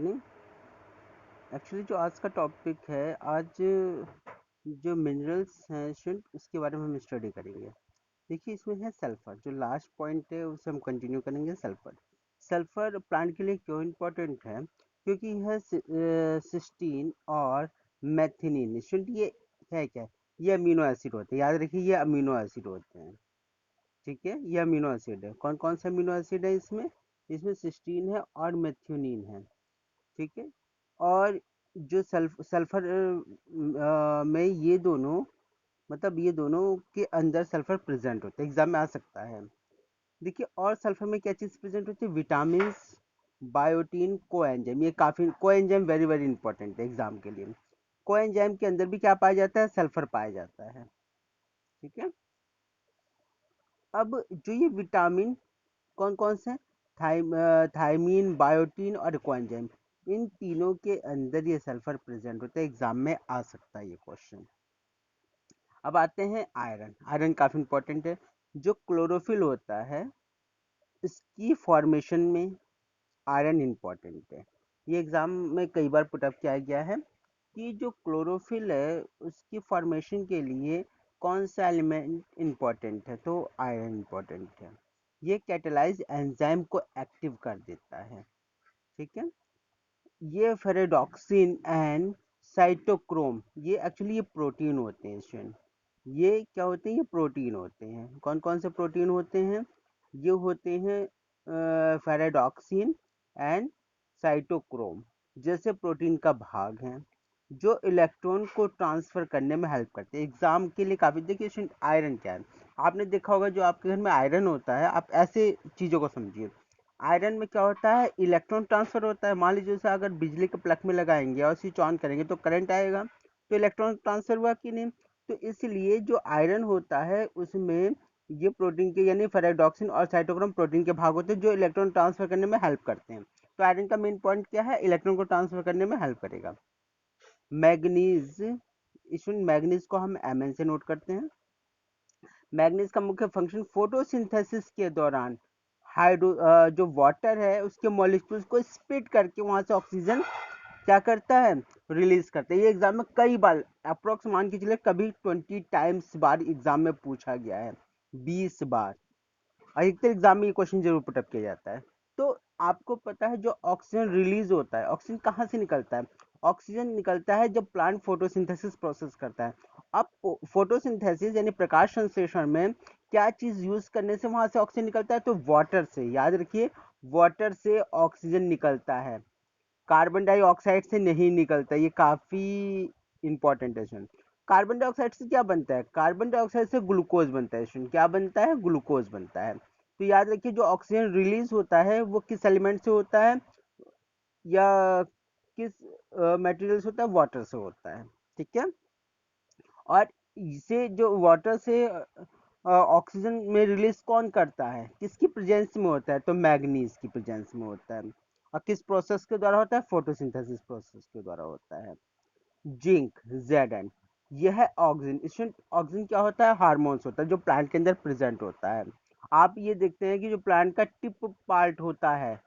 Morning. Actually जो आज का टॉपिक है, आज जो मिनरल्स हैं स्टूडेंट, उसके बारे में हम स्टडी करेंगे। देखिए, इसमें है सल्फर। जो लास्ट पॉइंट है उसे हम कंटिन्यू करेंगे। सल्फर सल्फर प्लांट के लिए क्यों इम्पोर्टेंट है? क्योंकि यह सिस्टीन और मैथिनिन स्टूडेंट, ये है क्या? ये अमीनो एसिड होते हैं। याद रखिए, ये अमीनो एसिड होते हैं। ठीक है, ये अमीनो एसिड है। कौन कौन से अमीनो एसिड है इसमें? इसमें सिस्टीन है और मैथ्यूनिन है। ठीक है। और जो सल्फर में ये दोनों, मतलब ये दोनों के अंदर सल्फर प्रेजेंट होता है। एग्जाम में आ सकता है। देखिए, और सल्फर में क्या चीज प्रेजेंट होती है? Vitamin, biotin, coenzyme. ये काफी, कोएंजाइम वेरी वेरी इंपॉर्टेंट है एग्जाम के लिए। कोएंजाइम के अंदर भी क्या पाया जाता है? सल्फर पाया जाता है। ठीक है। अब जो ये विटामिन कौन कौन से? थायमीन, बायोटीन और कोएंजाइम, इन तीनों के अंदर ये सल्फर प्रेजेंट होता है। एग्जाम में आ सकता है ये क्वेश्चन। अब आते हैं आयरन। आयरन काफी इंपॉर्टेंट है। जो क्लोरोफिल होता है, इसकी फॉर्मेशन में आयरन इंपॉर्टेंट है। ये एग्जाम में कई बार पुटअप किया गया है कि जो क्लोरोफिल है उसकी फॉर्मेशन के लिए कौन सा एलिमेंट इंपॉर्टेंट है? तो आयरन इंपॉर्टेंट है। ये कैटेलाइज एंजाइम को एक्टिव कर देता है। ठीक है। ये फेरेडॉक्सिन एंड साइटोक्रोम, ये एक्चुअली ये प्रोटीन होते हैं स्टूडेंट। ये क्या होते हैं? ये प्रोटीन होते हैं। कौन कौन से प्रोटीन होते हैं? ये होते हैं फेरेडॉक्सिन एंड साइटोक्रोम जैसे प्रोटीन का भाग हैं, जो इलेक्ट्रॉन को ट्रांसफर करने में हेल्प करते हैं। एग्जाम के लिए काफी, देखिए स्टूडेंट, आयरन क्या है? आपने देखा होगा, जो आपके घर में आयरन होता है, आप ऐसे चीजों को समझिए। आयरन में क्या होता है? इलेक्ट्रॉन ट्रांसफर होता है। मान लीजिए, जैसे अगर बिजली के प्लग में लगाएंगे और स्विच ऑन करेंगे तो करंट आएगा, तो इलेक्ट्रॉन ट्रांसफर हुआ कि नहीं? तो इसलिए जो आयरन होता है उसमें ये प्रोटीन के, यानी फेरेडॉक्सिन और साइटोक्रोम प्रोटीन के भाग होते हैं जो इलेक्ट्रॉन ट्रांसफर करने में हेल्प करते हैं। तो आयरन का मेन पॉइंट क्या है? इलेक्ट्रॉन को ट्रांसफर करने में हेल्प करेगा। मैग्नीज, इसमें मैग्नीज को हम Mn से नोट करते हैं। मैग्नीज का मुख्य फंक्शन फोटोसिंथेसिस के दौरान जो वाटर है उसके मॉलिक्यूल्स को स्प्लिट करके वहां से ऑक्सीजन क्या करता है? रिलीज करता है। ये एग्जाम में कई बार, अप्रोक्स मान के चलिए कभी 20 टाइम्स बार एग्जाम में पूछा गया है। 20 बार अधिकतर एग्जाम में ये क्वेश्चन जरूर पुटअप किया जाता है। तो आपको पता है, जो ऑक्सीजन रिलीज होता है, ऑक्सीजन कहाँ से निकलता है? ऑक्सीजन निकलता है जब प्लांट फोटोसिंथेसिस प्रोसेस करता है। अब फोटोसिंथेसिस यानी प्रकाश संश्लेषण में क्या चीज यूज करने से वहां से ऑक्सीजन निकलता है? तो वाटर से। याद रखिए, वाटर से ऑक्सीजन निकलता है, कार्बन डाइऑक्साइड से नहीं निकलता। ये काफी इंपॉर्टेंट है स्टूडेंट। कार्बन डाइऑक्साइड से क्या बनता है? कार्बन डाइऑक्साइड से ग्लूकोज बनता है स्टूडेंट। क्या बनता है? ग्लूकोज बनता है। तो याद रखिए, जो ऑक्सीजन रिलीज होता है वो किस एलिमेंट से होता है, या किस मटेरियल से होता है? वाटर से होता है। ठीक है। और इसे जो वाटर से ऑक्सीजन में रिलीज कौन करता है? किसकी प्रेजेंस में होता है? तो मैग्नीज की प्रेजेंस में होता है। और किस प्रोसेस के द्वारा होता है? फोटोसिंथेसिस प्रोसेस के द्वारा होता है। जिंक, Zn, यह है ऑक्सीजन। इसमें ऑक्सीजन क्या होता है? हार्मोन्स होता है जो प्लांट के अंदर प्रेजेंट होता है। आप ये देखते हैं कि जो प्लांट का टिप पार्ट होता है,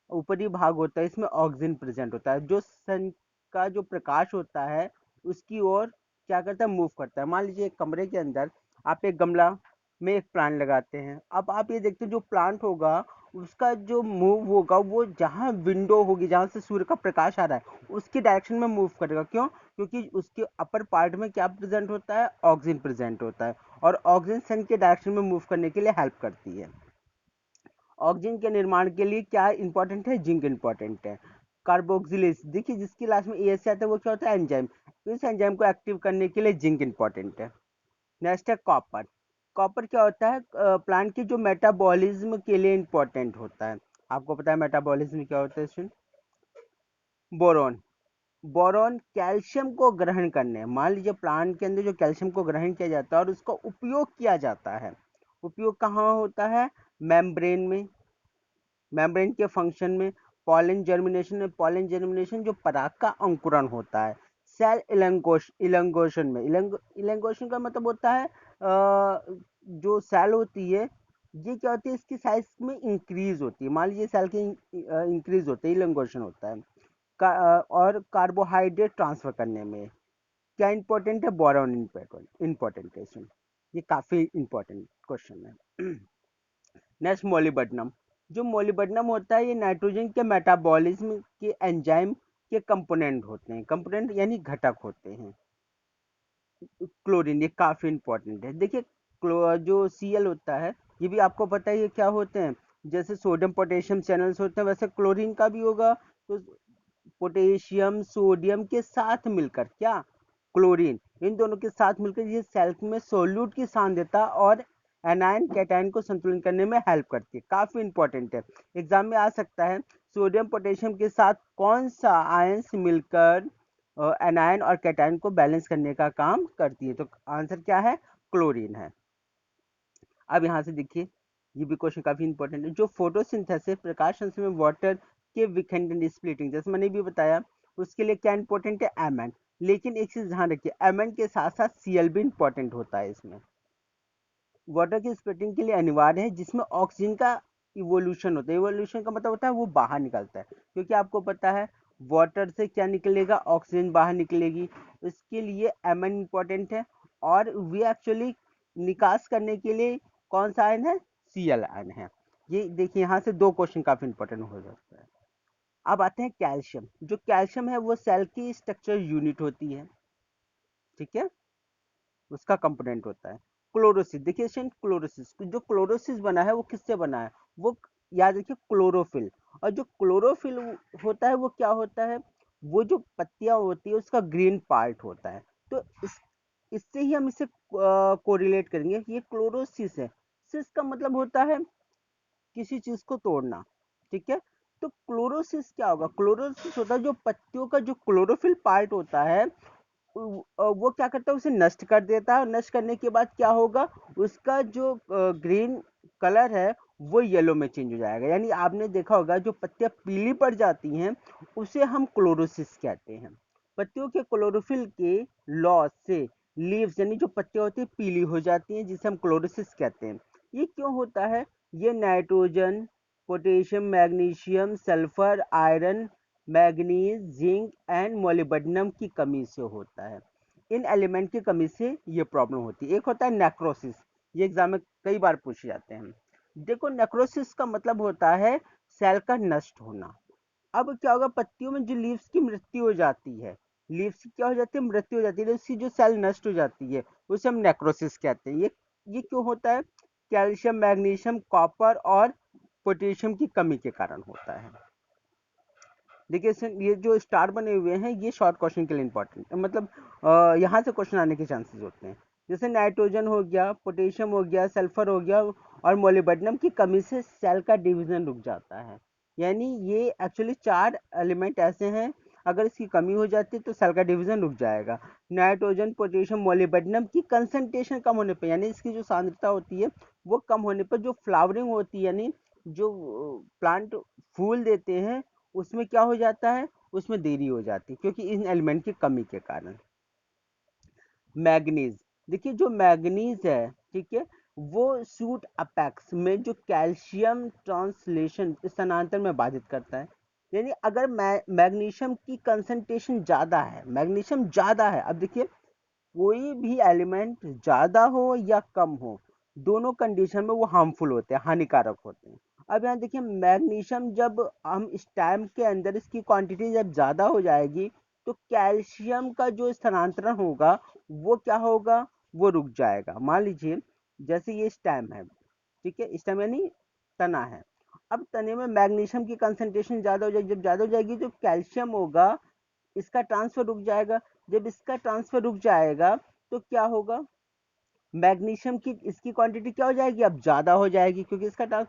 ऊपरी भाग होता है, इसमें ऑक्सीजन प्रेजेंट होता है, जो सन का जो प्रकाश होता है उसकी ओर क्या करता है? मूव करता है। मान लीजिए, एक कमरे के अंदर आप एक गमला में एक प्लांट लगाते हैं। अब आप ये देखते हैं, जो प्लांट होगा उसका जो मूव होगा, वो जहाँ विंडो होगी, जहाँ से सूर्य का प्रकाश आ रहा है, उसकी डायरेक्शन में मूव करेगा। क्यों? क्योंकि उसके अपर पार्ट में क्या प्रेजेंट होता है? ऑक्सीजन प्रेजेंट होता है। और ऑक्सीजन सन के डायरेक्शन में मूव करने के लिए हेल्प करती है। ऑक्सीजन के निर्माण के लिए क्या इंपॉर्टेंट है? जिंक इंपॉर्टेंट है। कार्बोक्सिलेज, देखिए जिसकी लास्ट में एस आता है वो क्या होता है? एंजाइम। इस एंजाइम को एक्टिव करने के लिए जिंक इंपॉर्टेंट है। नेक्स्ट है कॉपर। कॉपर क्या होता है? प्लांट के जो मेटाबॉलिज्म के लिए इंपॉर्टेंट होता है। आपको पता है मेटाबॉलिज्म क्या होता है स्टूडेंट? बोरॉन। बोरॉन कैल्शियम को ग्रहण करने, मान लीजिए प्लांट के अंदर जो कैल्शियम को ग्रहण किया जाता है और उसका उपयोग किया जाता है, उपयोग कहाँ होता है? मेम्ब्रेन में, मेम्ब्रेन के फंक्शन में। पॉलन जर्मिनेशन में, पॉलन जर्मिनेशन जो पराग का अंकुरण होता है। सेल इलंगोशन में, इलंगोशन का मतलब होता है जो सेल होती है, ये क्या होती है? इसकी साइज में इंक्रीज होती है। मान लीजिए सेल की इंक्रीज होती है, इलंगोशन होता है। और कार्बोहाइड्रेट ट्रांसफर करने में क्या इंपॉर्टेंट है? बोरॉन इंपॉर्टेंट है इसमें। ये काफी इंपॉर्टेंट क्वेश्चन है। Next molybdenum. जो मोलिबडेनम होता है ये नाइट्रोजन के मेटाबॉलिज्म के एंजाइम के कंपोनेंट होते हैं, कंपोनेंट यानी घटक होते हैं। क्लोरीन, ये काफी इंपॉर्टेंट है। देखिए जो Cl होता है ये भी आपको पता है ये क्या होते हैं, जैसे सोडियम पोटेशियम चैनल्स होते हैं वैसे क्लोरीन का भी होगा। तो पोटेशियम सोडियम के साथ मिलकर क्या, क्लोरीन, इन दोनों के साथ मिलकर ये सेल में सोल्यूट की सांद्रता और एनायन कैटायन को संतुलित करने में हेल्प करती है। काफी इंपॉर्टेंट है, एग्जाम में आ सकता है। सोडियम पोटेशियम के साथ कौन सा आयंस मिलकर एनायन और कैटायन को बैलेंस करने का काम करती है? तो आंसर क्या है? क्लोरीन है। अब यहाँ से देखिए, ये भी क्वेश्चन काफी इंपॉर्टेंट है। जो फोटोसिंथेसिस प्रकाश संश्लेषण में वाटर के विखंडन स्प्लिटिंग जैसे मैंने भी बताया, उसके लिए क्या इंपॉर्टेंट है? एमएन। लेकिन एक चीज ध्यान रखिए, एमएन के साथ साथ सीएल भी इंपॉर्टेंट होता है इसमें। वाटर की स्प्लिटिंग के लिए अनिवार्य है, जिसमें ऑक्सीजन का इवोल्यूशन होता है। इवोल्यूशन का मतलब होता है वो बाहर निकलता है, क्योंकि आपको पता है वाटर से क्या निकलेगा? ऑक्सीजन बाहर निकलेगी। इसके लिए एमएन इंपॉर्टेंट है। और वे एक्चुअली निकास करने के लिए कौन सा आयन है? सीएल आयन है। ये देखिए यहाँ से दो क्वेश्चन काफी इंपॉर्टेंट हो जाता है। अब आते हैं कैल्शियम। जो कैल्शियम है वो सेल की स्ट्रक्चर यूनिट होती है, ठीक है, उसका कंपोनेंट होता है। क्लोरोसिस, देखिए क्लोरोसिस, जो क्लोरोसिस बना है वो किससे बना है? वो याद रखिए क्लोरोफिल। और जो क्लोरोफिल होता है वो क्या होता है? वो जो पत्तियां होती है उसका ग्रीन पार्ट होता है। तो इससे ही हम इसे कोरिलेट करेंगे। ये क्लोरोसिस है, सिस का मतलब होता है किसी चीज को तोड़ना, ठीक है। तो क्लोरोसिस क्या होगा? क्लोरोसिस होता है जो पत्तियों का जो क्लोरोफिल पार्ट होता है वो क्या करता है? उसे नष्ट कर देता है। और नष्ट करने के बाद क्या होगा? उसका जो ग्रीन कलर है वो येलो में चेंज हो जाएगा। यानी आपने देखा होगा जो पत्तियां पीली पड़ जाती हैं उसे हम क्लोरोसिस कहते हैं। पत्तियों के क्लोरोफिल के लॉस से लीव्स यानी जो पत्तियां होती है पीली हो जाती हैं, जिसे हम क्लोरोसिस कहते हैं। ये क्यों होता है? ये nitrogen, potassium, magnesium, sulphur, iron, manganese, zinc and molybdenum की कमी से होता है। इन एलिमेंट की कमी से ये प्रॉब्लम होती है। एक होता है नेक्रोसिस, ये एग्जाम में कई बार पूछे जाते हैं। देखो नेक्रोसिस का मतलब होता है सेल का नष्ट होना। अब क्या होगा? पत्तियों में जो लीव्स की मृत्यु हो जाती है, लीव्स की क्या हो जाती है? मृत्यु हो जाती है। उसकी जो सेल नष्ट हो जाती है उसे हम नेक्रोसिस कहते हैं। ये क्यों होता है? कैल्शियम, मैग्नीशियम, कॉपर और पोटेशियम की कमी के कारण होता है। देखिए ये जो स्टार बने हुए हैं ये शॉर्ट क्वेश्चन के लिए इंपॉर्टेंट है, मतलब यहाँ से क्वेश्चन आने के चांसेस होते हैं। जैसे नाइट्रोजन हो गया, पोटेशियम हो गया, सल्फर हो गया और मोलिब्डेनम की कमी से सेल का डिवीजन रुक जाता है। यानी ये एक्चुअली चार एलिमेंट ऐसे हैं, अगर इसकी कमी हो जाती है तो सेल का डिवीजन रुक जाएगा। नाइट्रोजन, पोटेशियम, मोलिब्डेनम की कंसंट्रेशन कम होने पर, यानी इसकी जो सांद्रता होती है वो कम होने पर जो फ्लावरिंग होती है, यानी जो प्लांट फूल देते हैं, उसमें क्या हो जाता है? उसमें देरी हो जाती है, क्योंकि इन एलिमेंट की कमी के कारण। मैग्नीज, देखिए जो मैग्नीज है, ठीक है, वो सूट अपेक्स में जो कैल्शियम ट्रांसलेशन स्थानांतरण में बाधित करता है। यानी अगर मैग्नीशियम की कंसंट्रेशन ज्यादा है, मैग्नीशियम ज्यादा है, अब देखिए कोई भी एलिमेंट ज्यादा हो या कम हो, दोनों कंडीशन में वो हार्मफुल होते हैं, हानिकारक होते हैं। अब यहाँ देखिए मैग्नीशियम जब हम स्टैम्प के अंदर इसकी क्वांटिटी जब ज्यादा हो जाएगी तो कैल्शियम का जो स्थानांतरण होगा वो क्या होगा? वो रुक जाएगा। मान लीजिए जैसे ये स्टैम है, ठीक है, स्टैम यानी तना है। अब तने में मैग्नीशियम की कंसंट्रेशन ज्यादा हो जाएगी, जब ज्यादा हो जाएगी जो कैल्शियम होगा इसका ट्रांसफर रुक जाएगा। जब इसका ट्रांसफर रुक जाएगा तो क्या होगा? मैग्नीशियम की इसकी क्वांटिटी क्या हो जाएगी? अब ज्यादा हो जाएगी, क्योंकि इसका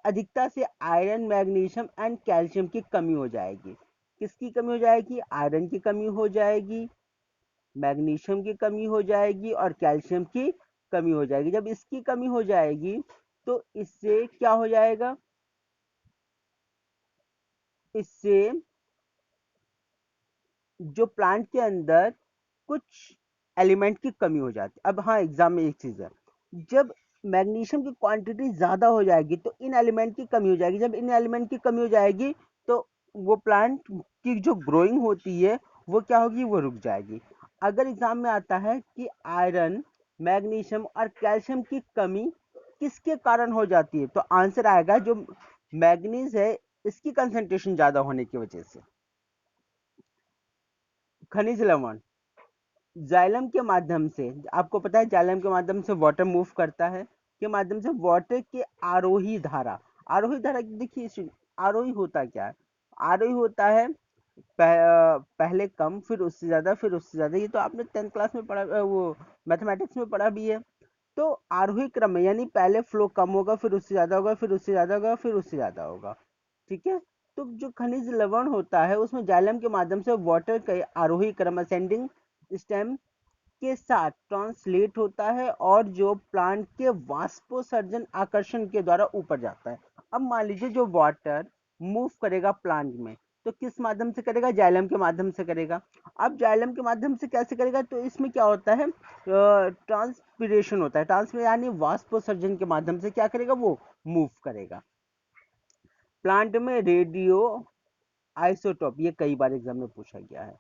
अधिकता से आयरन, मैग्नीशियम एंड कैल्शियम की कमी हो जाएगी। किसकी कमी हो जाएगी? आयरन की कमी हो जाएगी, मैग्नीशियम की कमी हो जाएगी और कैल्शियम की कमी हो जाएगी। जब इसकी कमी हो जाएगी तो इससे क्या हो जाएगा? इससे जो प्लांट के अंदर कुछ एलिमेंट की कमी हो जाती है। अब हाँ, एग्जाम में एक चीज है, जब मैग्नीशियम की क्वांटिटी ज्यादा हो जाएगी तो इन एलिमेंट की कमी हो जाएगी। जब इन एलिमेंट की कमी हो जाएगी तो वो प्लांट की जो ग्रोइंग होती है वो क्या होगी, वो रुक जाएगी। अगर एग्जाम में आता है कि आयरन, मैग्नीशियम और कैल्शियम की कमी किसके कारण हो जाती है, तो आंसर आएगा जो मैग्नीज है इसकी कंसंट्रेशन ज्यादा होने की वजह से। खनिज लवण जाइलम के माध्यम से, आपको पता है जाइलम के माध्यम से वाटर मूव करता है, के माध्यम से वाटर के आरोही धारा, आरोही धारा देखिए, आरोही होता क्या है, आरोही होता है पहले कम, फिर उससे ज्यादा, फिर उससे ज्यादा। ये तो आपने 10th क्लास में पढ़ा, वो मैथमेटिक्स में पढ़ा भी है। तो आरोही क्रम में यानी पहले फ्लो कम होगा, फिर उससे ज्यादा होगा, फिर उससे ज्यादा होगा, फिर उससे ज्यादा होगा। ठीक है। तो जो खनिज लवण होता है उसमें जाइलम के माध्यम से वाटर के आरोही क्रम असेंडिंग स्टेम के साथ ट्रांसलेट होता है और जो प्लांट के वाष्पोत्सर्जन आकर्षण के द्वारा ऊपर जाता है। अब मान लीजिए जो वाटर मूव करेगा प्लांट में, तो किस माध्यम से करेगा, जाइलम के माध्यम से करेगा। अब जाइलम के माध्यम से कैसे करेगा, तो इसमें क्या होता है, ट्रांसपिरेशन होता है, ट्रांसपिर यानी वाष्पोत्सर्जन के माध्यम से क्या करेगा, वो मूव करेगा। प्लांट में रेडियो आइसोटोप, ये कई बार एग्जाम में पूछा गया है।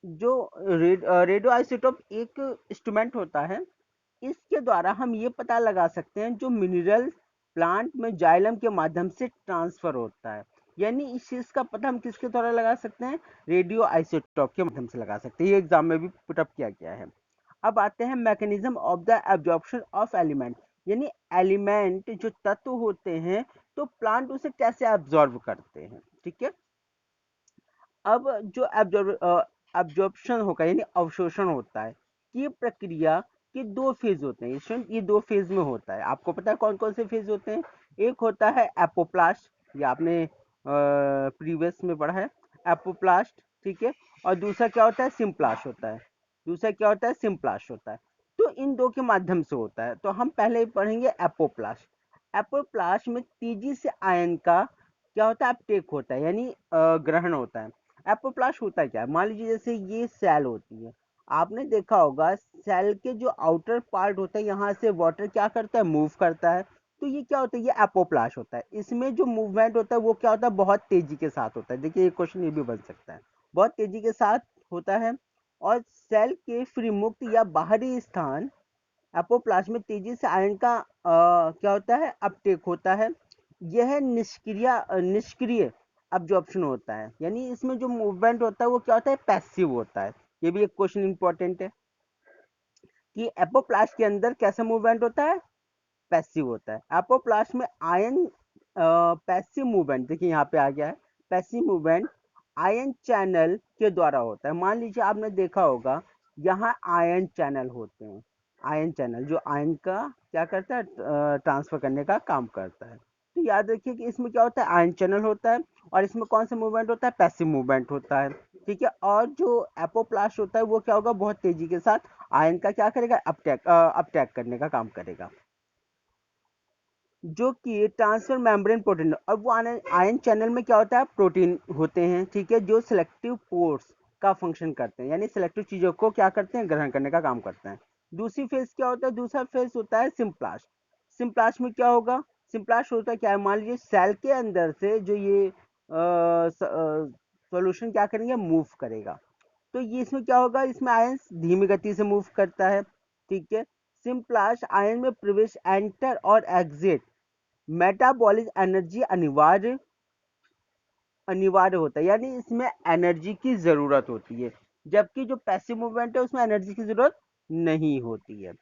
जो रेडियो आइसोटोप एक इंस्ट्रूमेंट होता है, इसके द्वारा हम ये पता लगा सकते हैं जो मिनरल प्लांट में जाइलम के माध्यम से ट्रांसफर होता है। यानी इस चीज का पता हम किसके द्वारा लगा सकते हैं, रेडियो आइसोटोप के माध्यम से लगा सकते हैं। ये एग्जाम में भी पुटअप किया गया है। अब आते हैं mechanism of the absorption of element, यानी एलिमेंट जो तत्व होते हैं तो प्लांट उसे कैसे एब्जॉर्ब करते हैं। ठीक है। अब जो एब्जॉर्प्शन होगा यानी अवशोषण होता है, ये प्रक्रिया के दो फेज होते हैं स्टूडेंट, ये दो फेज में होता है। आपको पता है कौन कौन से फेज होते हैं, एक होता है एपोप्लास्ट, ये आपने प्रीवियस में पढ़ा है, एपोप्लास्ट। ठीक है। और दूसरा क्या होता है, सिम्प्लास्ट होता है, दूसरा क्या होता है, सिम्प्लास्ट होता है। तो इन दो के माध्यम से होता है। तो हम पहले पढ़ेंगे एपोप्लास्ट। एपोप्लास्ट में तेजी से आयन का क्या होता है, अपटेक होता है, यानी ग्रहण होता है। एपोप्लास्ट होता क्या है, मान लीजिए जैसे ये सेल होती है, आपने देखा होगा सेल के जो आउटर पार्ट होता है यहाँ से वाटर क्या करता है, मूव करता है। तो ये क्या होता है, ये एपोप्लास्ट होता है। इसमें जो मूवमेंट होता है वो क्या होता है, बहुत तेजी के साथ होता है। देखिए एक क्वेश्चन ये भी बन सकता है, बहुत तेजी के साथ होता है। और सेल के फ्री मुक्त या बाहरी स्थान एपोप्लास्ट में तेजी से आयन का क्या होता है, अपटेक होता है। यह निष्क्रिय अब्जॉर्प्शन होता है, यानी इसमें जो मूवमेंट होता है वो क्या होता है, पैसिव होता है। ये भी एक क्वेश्चन इंपॉर्टेंट है कि एपोप्लास्ट के अंदर कैसा मूवमेंट होता है, पैसिव होता है। एपोप्लास्ट में आयन पैसिव मूवमेंट, देखिए यहाँ पे आ गया है, पैसिव मूवमेंट आयन चैनल के द्वारा होता है। मान लीजिए आपने देखा होगा यहाँ आयन चैनल होते हैं, आयन चैनल जो आयन का क्या करता है, ट्रांसफर करने का काम करता है। तो याद रखिए कि इसमें क्या होता है, आयन चैनल होता है, और इसमें कौन सा मूवमेंट होता है, पैसिव मूवमेंट होता है। ठीक है। और जो एपोप्लास्ट होता है वो क्या होगा, बहुत तेजी के साथ आयन का क्या करेगा, अपटैक करने का काम करेगा। जो कि ट्रांसफर मेम्ब्रेन प्रोटीन, अब वो आयन चैनल में क्या होता है, प्रोटीन होते हैं। ठीक है। जो सिलेक्टिव पोर्स का फंक्शन करते हैं, यानी सिलेक्टिव चीजों को क्या करते हैं, ग्रहण करने का काम करते हैं। दूसरी फेज क्या होता है, दूसरा फेज होता है सिम्प्लास्ट। सिम्प्लास्ट में क्या होगा, सिम्प्लास्ट होता है क्या है, मान लीजिए सेल के अंदर से जो ये सॉल्यूशन क्या करेंगे, मूव करेगा। तो ये इसमें क्या होगा, इसमें आयन धीमी गति से मूव करता है। ठीक है। सिम्प्लास्ट आयन में प्रवेश, एंटर और एग्जिट मेटाबॉलिक एनर्जी अनिवार्य अनिवार्य होता है, यानी इसमें एनर्जी की जरूरत होती है, जबकि जो पैसिव मूवमेंट है उसमें एनर्जी की जरूरत नहीं होती है।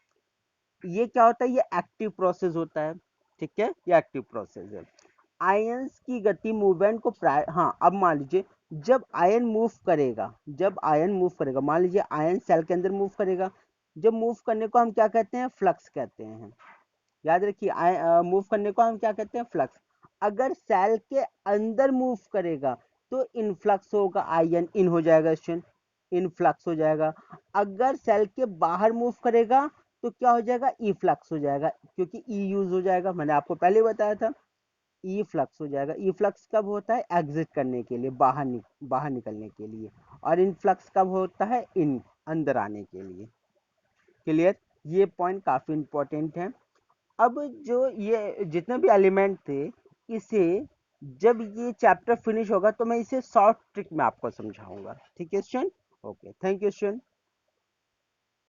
ये क्या होता है, ये एक्टिव प्रोसेस होता है। ठीक है। ये एक्टिव प्रोसेस है। आयंस की गति मूवमेंट को प्राय, हाँ अब मान लीजिए जब आयन मूव करेगा, जब आयन मूव करेगा, मान लीजिए आयन सेल के अंदर मूव करेगा, जब मूव करने को हम क्या कहते हैं, फ्लक्स कहते हैं। याद रखिए मूव करने को हम क्या कहते हैं, फ्लक्स। अगर सेल के अंदर मूव करेगा तो इनफ्लक्स होगा, आयन इन हो जाएगा स्टूडेंट, इनफ्लक्स हो जाएगा। अगर सेल के बाहर मूव करेगा तो क्या हो जाएगा, ई फ्लक्स हो जाएगा, क्योंकि ई यूज हो जाएगा, मैंने आपको पहले बताया था। ई फ्लक्स हो जाएगा। ई फ्लक्स कब होता है, एग्जिट करने के लिए, बाहर निकलने के लिए। और इनफ्लक्स कब होता है, इन अंदर आने के लिए। क्लियर। ये पॉइंट काफी इंपॉर्टेंट है। अब जो ये जितने भी एलिमेंट थे, इसे जब ये चैप्टर फिनिश होगा तो मैं इसे शॉर्ट ट्रिक में आपको समझाऊंगा। ठीक है student? Okay, thank you student.